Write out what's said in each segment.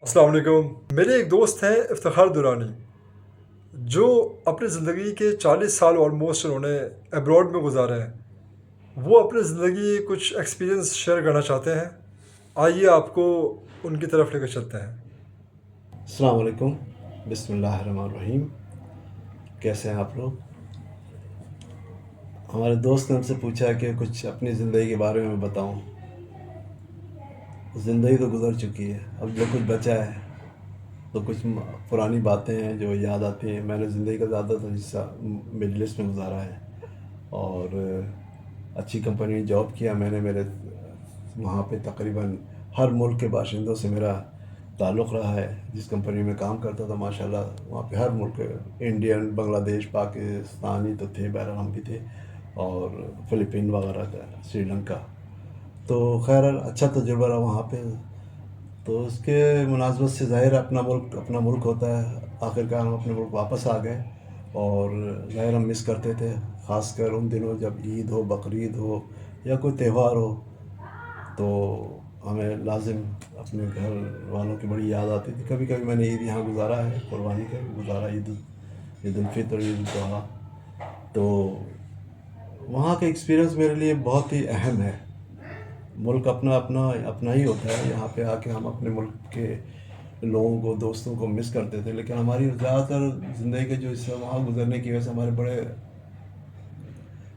अस्सलाम वालेकुम। मेरे एक दोस्त हैं इफ्तिखार दुरानी, जो अपनी ज़िंदगी के 40 साल ऑलमोस्ट उन्होंने अब्रॉड में गुजारे हैं। वो अपनी ज़िंदगी के कुछ एक्सपीरियंस शेयर करना चाहते हैं। आइए आपको उनकी तरफ लेकर चलते हैं। अस्सलाम वालेकुम, बिस्मिल्लाहिर्रहमानिर्रहीम। कैसे हैं आप लोग? हमारे दोस्त ने हमसे पूछा कि कुछ अपनी ज़िंदगी के बारे में बताऊं। ज़िंदगी तो गुज़र चुकी है, अब जो कुछ बचा है तो कुछ पुरानी बातें हैं जो याद आती हैं। मैंने ज़िंदगी का ज़्यादातर हिस्सा मिडिल ईस्ट में गुजारा है और अच्छी कंपनी में जॉब किया मैंने। मेरे वहाँ पे तकरीबन हर मुल्क के बाशिंदों से मेरा ताल्लुक़ रहा है। जिस कंपनी में काम करता था माशाल्लाह वहाँ पे हर मुल्क, इंडियन, बांग्लादेश, पाकिस्तानी तो थे, बहरहाल हम भी थे, और फ़िलिपीन वगैरह का, श्रीलंका। तो खैर अच्छा तजुर्बा रहा वहाँ पे। तो उसके मुनासबत से ज़ाहिर अपना मुल्क होता है। आखिरकार हम अपने मुल्क वापस आ गए और ज़ाहिर हम मिस करते थे, ख़ासकर उन दिनों जब ईद हो, बकरीद हो या कोई त्यौहार हो, तो हमें लाजिम अपने घर वालों की बड़ी याद आती थी। कभी कभी मैंने ईद यहाँ गुजारा है, कुर्बानी का भी गुजारा, ईद उल फितर, ईद उल अज़हा। तो वहाँ का एक्सपीरियंस मेरे लिए बहुत ही अहम है। मुल्क अपना अपना अपना ही होता है। यहाँ पे आके हम अपने मुल्क के लोगों को, दोस्तों को मिस करते थे, लेकिन हमारी ज़्यादातर ज़िंदगी के जो हिस्सा वहाँ गुजरने की वजह से हमारे बड़े,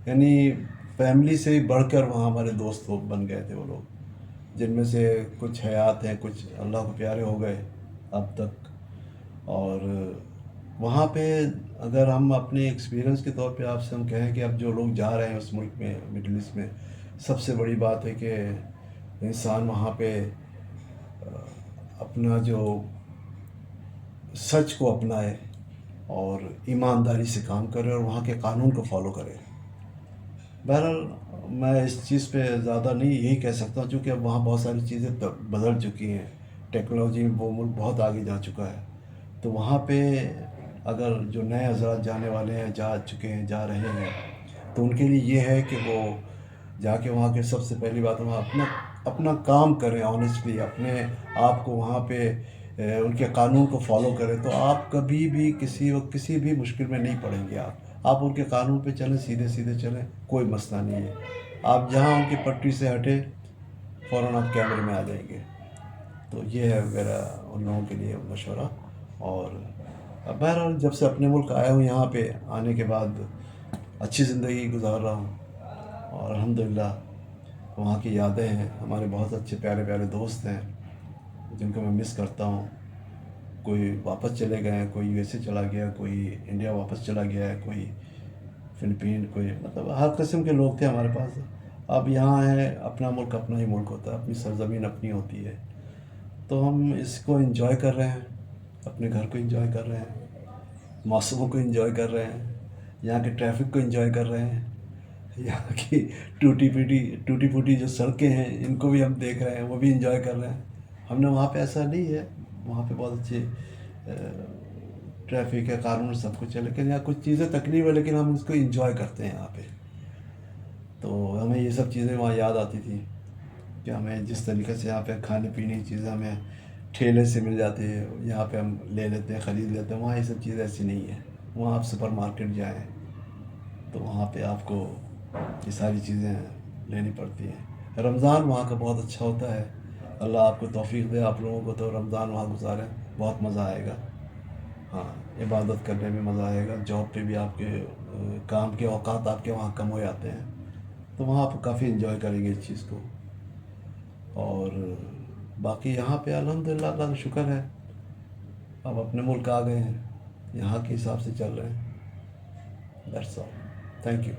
यानी फैमिली से ही बढ़कर वहाँ हमारे दोस्त लोग बन गए थे वो लोग, जिनमें से कुछ हयात हैं, कुछ अल्लाह को प्यारे हो गए अब तक। और वहाँ पे अगर हम अपने एक्सपीरियंस के तौर पे आपसे हम कहें कि अब जो लोग जा रहे हैं उस मुल्क में, मिडल ईस्ट में, सबसे बड़ी बात है कि इंसान वहाँ पे अपना जो सच को अपनाए और ईमानदारी से काम करे और वहाँ के कानून को फॉलो करे। बहरहाल मैं इस चीज़ पे ज़्यादा नहीं यही कह सकता हूँ, क्योंकि अब वहाँ बहुत सारी चीज़ें बदल चुकी हैं। टेक्नोलॉजी में वो मुल्क बहुत आगे जा चुका है। तो वहाँ पे अगर जो नए हज़रात जाने वाले हैं, जा चुके हैं, जा रहे हैं, तो उनके लिए ये है कि वो जाके वहाँ के, सबसे पहली बात, वहाँ अपना अपना काम करें ऑनेस्टली, अपने आप को वहाँ पे उनके कानून को फॉलो करें, तो आप कभी भी किसी वक्त किसी भी मुश्किल में नहीं पड़ेंगे। आप उनके कानून पे चलें, सीधे सीधे चलें, कोई मसला नहीं है। आप जहाँ उनकी पटरी से हटे फ़ौरन आप कैमरे में आ जाएंगे। तो ये है मेरा उन लोगों के लिए मशवरा। और बहरहाल जब से अपने मुल्क आया हूँ, यहाँ पे आने के बाद अच्छी ज़िंदगी गुजार रहा हूँ और अल्हम्दुलिल्लाह वहाँ की यादें हैं। हमारे बहुत अच्छे प्यारे प्यारे दोस्त हैं जिनको मैं मिस करता हूँ। कोई वापस चले गए हैं, कोई यूएसए चला गया, कोई इंडिया वापस चला गया है, कोई फ़िलिपीन, कोई, मतलब हर किस्म के लोग थे हमारे पास। अब यहाँ है, अपना मुल्क अपना ही मुल्क होता है, अपनी सरज़मीन अपनी होती है। तो हम इसको एंजॉय कर रहे हैं, अपने घर को एंजॉय कर रहे हैं, मौसमों को एंजॉय कर रहे हैं, यहाँ के ट्रैफिक को एंजॉय कर रहे हैं, यहाँ की टूटी फूटी जो सड़कें हैं इनको भी हम देख रहे हैं, वो भी एंजॉय कर रहे हैं। हमने वहाँ पे ऐसा नहीं है, वहाँ पे बहुत अच्छे ट्रैफिक है, कानून सब कुछ है, लेकिन यहाँ कुछ चीज़ें तकलीफ है, लेकिन हम इसको एंजॉय करते हैं यहाँ पे। तो हमें ये सब चीज़ें वहाँ याद आती थी कि हमें जिस तरीके से यहाँ पे खाने पीने की चीज़ें हमें ठेले से मिल जाती है, यहाँ पे हम ले लेते हैं, ख़रीद लेते हैं। वहाँ ये सब चीज़ें ऐसी नहीं है। वहाँ आप सुपर मार्केट जाएँ तो वहाँ पे आपको ये सारी चीज़ें लेनी पड़ती हैं। रमज़ान वहाँ का बहुत अच्छा होता है। अल्लाह आपको तौफ़ीक़ दे, आप लोगों को तो रमज़ान वहाँ गुजारें, बहुत मज़ा आएगा। हाँ, इबादत करने में मज़ा आएगा। जॉब पे भी आपके काम के औकात आपके वहाँ कम हो जाते हैं, तो वहाँ आप काफ़ी एंजॉय करेंगे इस चीज़ को। और बाकी यहाँ पे अल्हम्दुलिल्लाह, अल्लाह का शुक्र है, अब अपने मुल्क आ गए हैं, यहाँ के हिसाब से चल रहे हैं। That's all. Thank you.